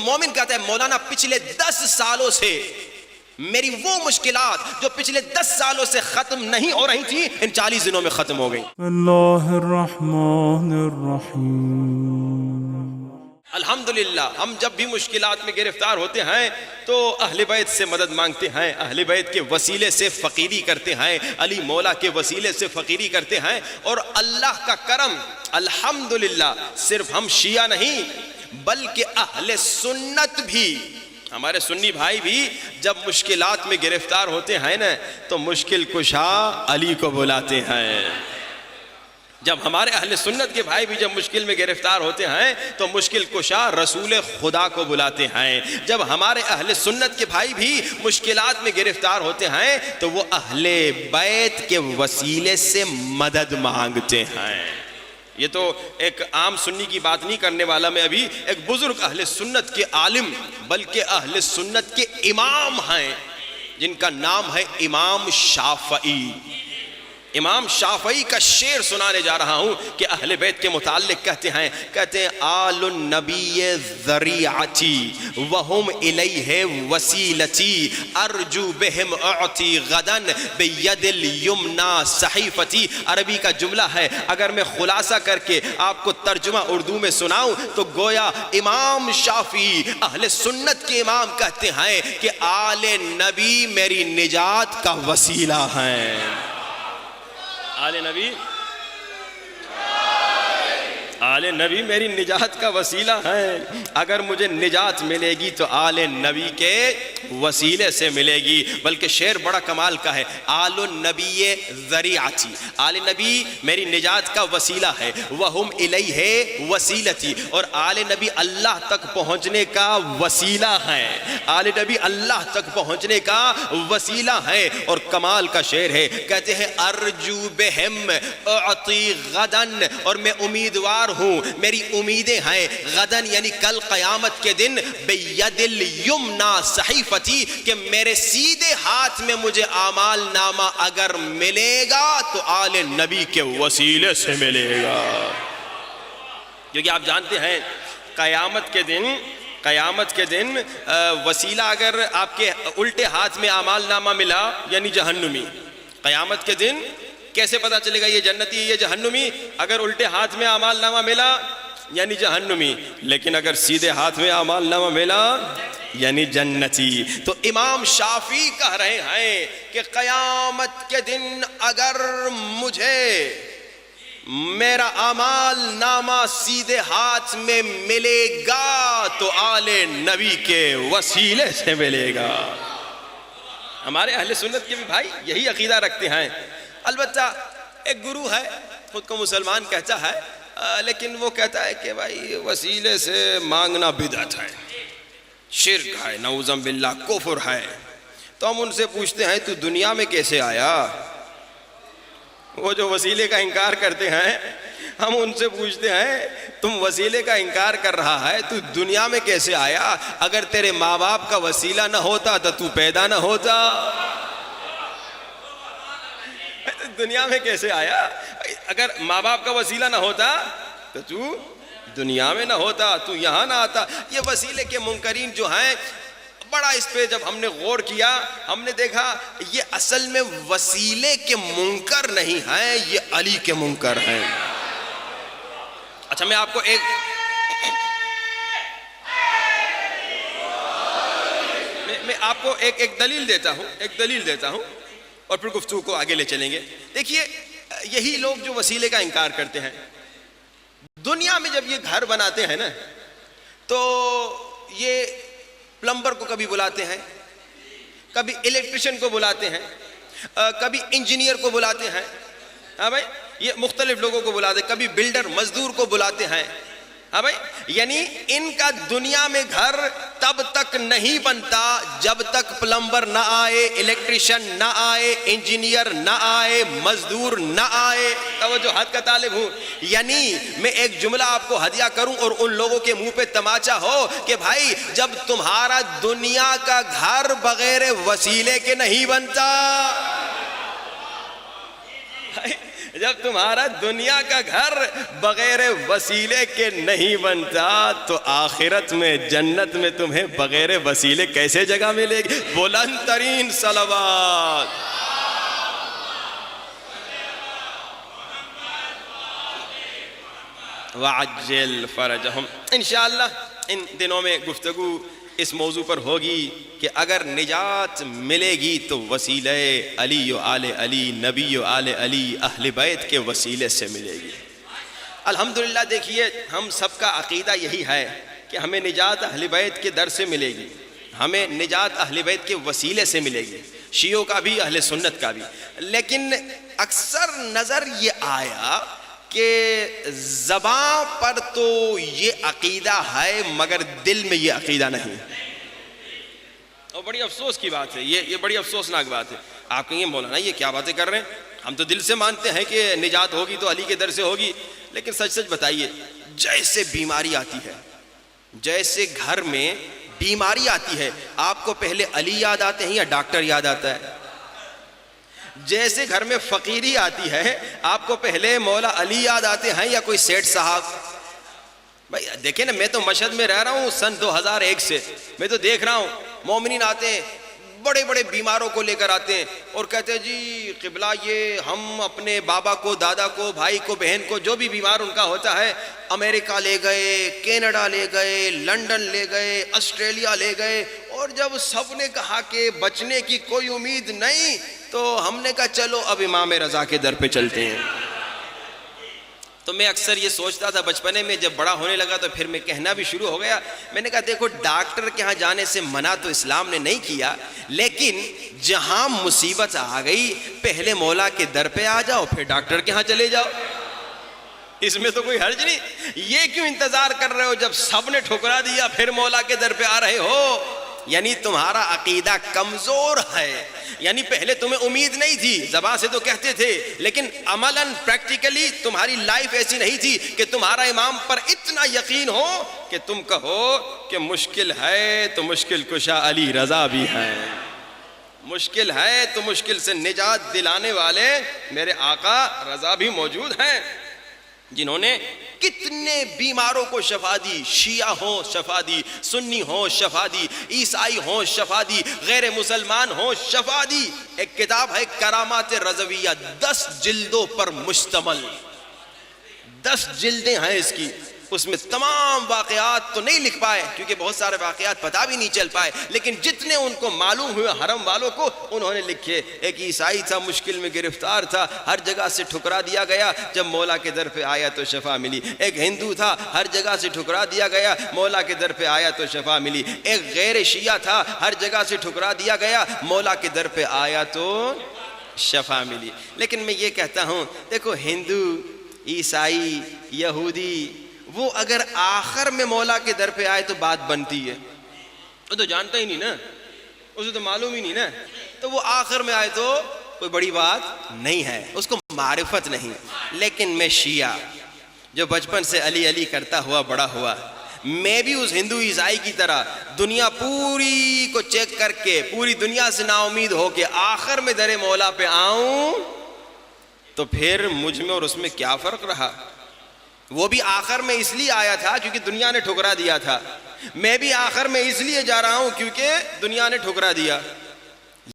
مومن کہتا ہے مولانا پچھلے 10 سالوں سے میری وہ مشکلات جو پچھلے 10 سالوں سے ختم نہیں ہو رہی تھی ان 40 دنوں میں ختم ہو گئی۔ اللہ الرحمن الرحیم۔ الحمدللہ ہم جب بھی مشکلات میں گرفتار ہوتے ہیں تو اہل بیت سے مدد مانگتے ہیں، اہل بیت کے وسیلے سے فقیری کرتے ہیں، علی مولا کے وسیلے سے فقیری کرتے ہیں، اور اللہ کا کرم الحمدللہ صرف ہم شیعہ نہیں بلکہ اہل سنت بھی، ہمارے سنی بھائی بھی جب مشکلات میں گرفتار ہوتے ہیں نا تو مشکل کشا علی کو بلاتے ہیں۔ جب ہمارے اہل سنت کے بھائی بھی جب مشکل میں گرفتار ہوتے ہیں تو مشکل کشا رسول خدا کو بلاتے ہیں۔ جب ہمارے اہل سنت کے بھائی بھی مشکلات میں گرفتار ہوتے ہیں تو وہ اہل بیت کے وسیلے سے مدد مانگتے ہیں۔ یہ تو ایک عام سنی کی بات نہیں کرنے والا میں، ابھی ایک بزرگ اہل سنت کے عالم بلکہ اہل سنت کے امام ہیں جن کا نام ہے امام شافعی۔ امام شافعی کا شعر سنانے جا رہا ہوں کہ اہل بیت کے متعلق کہتے ہیں آل النبی ذریعتی وہم الیہ وسیلتی ارجو بہم اعطی غدا بید الیمنا صحیفتی۔ عربی کا جملہ ہے، اگر میں خلاصہ کر کے آپ کو ترجمہ اردو میں سناؤں تو گویا امام شافعی اہل سنت کے امام کہتے ہیں کہ آل نبی میری نجات کا وسیلہ ہیں۔ آل نبی میری نجات کا وسیلہ ہے، اگر مجھے نجات ملے گی تو آل نبی کے وسیلے سے ملے گی۔ بلکہ شعر بڑا کمال کا ہے، آل النبی ذریعتی، آل نبی میری نجات کا وسیلہ ہے، وہم الیہ وسیلتی، اور آل نبی اللہ تک پہنچنے کا وسیلہ ہے، آل نبی اللہ تک پہنچنے کا وسیلہ ہے۔ اور کمال کا شعر ہے، کہتے ہیں ارجو بہم اعطی غدن، اور میں امیدوار ہوں، میری امیدیں ہیں غدن یعنی کل قیامت کے دن بید الیمنا صحیفتی، کہ میرے سیدھے ہاتھ میں مجھے اعمال نامہ اگر ملے گا تو آل نبی کے وسیلے سے ملے گا۔ کیونکہ آپ جانتے ہیں قیامت کے دن وسیلہ اگر آپ کے الٹے ہاتھ میں اعمال نامہ ملا یعنی جہنمی، قیامت کے دن کیسے پتا چلے گا یہ جنتی ہے یہ جہنمی؟ اگر الٹے ہاتھ میں اعمال نامہ ملا یعنی جہنمی، لیکن اگر سیدھے ہاتھ میں اعمال نامہ ملا یعنی جنتی۔ تو امام شافعی کہہ رہے ہیں کہ قیامت کے دن اگر مجھے میرا اعمال نامہ سیدھے ہاتھ میں ملے گا تو آل نبی کے وسیلے سے ملے گا۔ ہمارے اہل سنت کے بھی بھائی یہی عقیدہ رکھتے ہیں۔ البتہ ایک گروہ ہے خود کو مسلمان کہتا ہے لیکن وہ کہتا ہے کہ بھائی وسیلے سے مانگنا بدعت ہے، شرک ہے، نعوذ باللہ کفر ہے۔ تو ہم ان سے پوچھتے ہیں تو دنیا میں کیسے آیا؟ وہ جو وسیلے کا انکار کرتے ہیں ہم ان سے پوچھتے ہیں تم وسیلے کا انکار کر رہا ہے تو دنیا میں کیسے آیا؟ اگر تیرے ماں باپ کا وسیلہ نہ ہوتا تو پیدا نہ ہوتا، دنیا میں کیسے آیا؟ اگر ماں باپ کا وسیلہ نہ ہوتا تو تو دنیا میں نہ ہوتا، تو یہاں نہ آتا۔ یہ وسیلے کے منکرین جو ہیں بڑا اس پہ جب ہم نے غور کیا ہم نے دیکھا یہ اصل میں وسیلے کے منکر نہیں ہیں، یہ علی کے منکر ہیں۔ اچھا میں آپ کو ایک دلیل دیتا ہوں اور پھر گفتگو کو آگے لے چلیں گے۔ دیکھیے یہی لوگ جو وسیلے کا انکار کرتے ہیں دنیا میں جب یہ گھر بناتے ہیں نا تو یہ پلمبر کو کبھی بلاتے ہیں، کبھی الیکٹریشن کو بلاتے ہیں، کبھی انجینئر کو بلاتے ہیں، ہاں بھائی یہ مختلف لوگوں کو بلاتے ہیں، کبھی بلڈر مزدور کو بلاتے ہیں، ہاں بھائی یعنی ان کا دنیا میں گھر تب تک نہیں بنتا جب تک پلمبر نہ آئے، الیکٹریشن نہ آئے، انجینئر نہ آئے، مزدور نہ آئے۔ توجہ حد کا طالب ہوں، یعنی میں ایک جملہ آپ کو ہدیہ کروں اور ان لوگوں کے منہ پہ تماچا ہو کہ بھائی جب تمہارا دنیا کا گھر بغیر وسیلے کے نہیں بنتا، جب تمہارا دنیا کا گھر بغیر وسیلے کے نہیں بنتا تو آخرت میں جنت میں تمہیں بغیر وسیلے کیسے جگہ ملے گی؟ بلند ترین صلوات۔ وعجل فرجہم۔ انشاءاللہ ان دنوں میں گفتگو اس موضوع پر ہوگی کہ اگر نجات ملے گی تو وسیلہ علی و آل علی، نبی و آل علی، اہل بیت کے وسیلے سے ملے گی۔ الحمدللہ دیکھیے ہم سب کا عقیدہ یہی ہے کہ ہمیں نجات اہل بیت کے در سے ملے گی، ہمیں نجات اہل بیت کے وسیلے سے ملے گی، شیعوں کا بھی اہل سنت کا بھی۔ لیکن اکثر نظر یہ آیا کہ زبان پر تو یہ عقیدہ ہے مگر دل میں یہ عقیدہ نہیں۔ اور بڑی افسوس کی بات ہے، یہ بڑی افسوسناک بات ہے۔ آپ کہیں مولانا یہ کیا باتیں کر رہے ہیں، ہم تو دل سے مانتے ہیں کہ نجات ہوگی تو علی کے در سے ہوگی، لیکن سچ سچ بتائیے جیسے بیماری آتی ہے، جیسے گھر میں بیماری آتی ہے، آپ کو پہلے علی یاد آتے ہیں یا ڈاکٹر یاد آتا ہے؟ جیسے گھر میں فقیری آتی ہے آپ کو پہلے مولا علی یاد آتے ہیں یا کوئی سیٹھ صاحب؟ بھائی دیکھیں نا، میں تو مشہد میں رہ رہا ہوں سن 2001 سے، میں تو دیکھ رہا ہوں مومنین آتے ہیں بڑے بڑے بیماروں کو لے کر آتے ہیں اور کہتے ہیں جی قبلہ یہ ہم اپنے بابا کو، دادا کو، بھائی کو، بہن کو، جو بھی بیمار ان کا ہوتا ہے امریکہ لے گئے، کینیڈا لے گئے، لنڈن لے گئے، آسٹریلیا لے گئے، اور جب سب نے کہا کہ بچنے کی کوئی امید نہیں تو ہم نے کہا چلو اب امام رضا کے در پہ چلتے ہیں۔ تو میں اکثر یہ سوچتا تھا بچپنے میں، جب بڑا ہونے لگا تو پھر میں کہنا بھی شروع ہو گیا، میں نے کہا دیکھو ڈاکٹر کے ہاں جانے سے منع تو اسلام نے نہیں کیا، لیکن جہاں مصیبت آ گئی پہلے مولا کے در پہ آ جاؤ پھر ڈاکٹر کے ہاں چلے جاؤ، اس میں تو کوئی حرج نہیں۔ یہ کیوں انتظار کر رہے ہو جب سب نے ٹھکرا دیا پھر مولا کے در پہ آ رہے ہو؟ یعنی تمہارا عقیدہ کمزور ہے، یعنی پہلے تمہیں امید نہیں تھی، زبان سے تو کہتے تھے لیکن عملاً پریکٹیکلی تمہاری لائف ایسی نہیں تھی کہ تمہارا امام پر اتنا یقین ہو کہ تم کہو کہ مشکل ہے تو مشکل کشا علی رضا بھی ہے، مشکل ہے تو مشکل سے نجات دلانے والے میرے آقا رضا بھی موجود ہیں، جنہوں نے کتنے بیماروں کو شفا دی، شیعہ ہوں شفا دی، سنی ہوں شفا دی، عیسائی ہوں شفا دی، غیر مسلمان ہوں شفا دی۔ ایک کتاب ہے کرامات رضویہ، 10 جلدوں پر مشتمل، 10 جلدیں ہیں اس کی، اس میں تمام واقعات تو نہیں لکھ پائے کیونکہ بہت سارے واقعات پتہ بھی نہیں چل پائے، لیکن جتنے ان کو معلوم ہوئے حرم والوں کو انہوں نے لکھے۔ ایک عیسائی تھا مشکل میں گرفتار تھا، ہر جگہ سے ٹھکرا دیا گیا، جب مولا کے در پہ آیا تو شفا ملی۔ ایک ہندو تھا، ہر جگہ سے ٹھکرا دیا گیا، مولا کے در پہ آیا تو شفا ملی۔ ایک غیر شیعہ تھا، ہر جگہ سے ٹھکرا دیا گیا، مولا کے در پہ آیا تو شفا ملی۔ لیکن میں یہ کہتا ہوں دیکھو ہندو، عیسائی، یہودی، وہ اگر آخر میں مولا کے در پہ آئے تو بات بنتی ہے، وہ تو جانتا ہی نہیں نا، اسے تو معلوم ہی نہیں نا، تو وہ آخر میں آئے تو کوئی بڑی بات نہیں ہے، اس کو معرفت نہیں۔ لیکن میں شیعہ جو بچپن سے علی علی کرتا ہوا بڑا ہوا، میں بھی اس ہندو عیسائی کی طرح دنیا پوری کو چیک کر کے پوری دنیا سے نا امید ہو کے آخر میں در مولا پہ آؤں تو پھر مجھ میں اور اس میں کیا فرق رہا؟ وہ بھی آخر میں اس لیے آیا تھا کیونکہ دنیا نے ٹھکرا دیا تھا، میں بھی آخر میں اس لیے جا رہا ہوں کیونکہ دنیا نے ٹھکرا دیا۔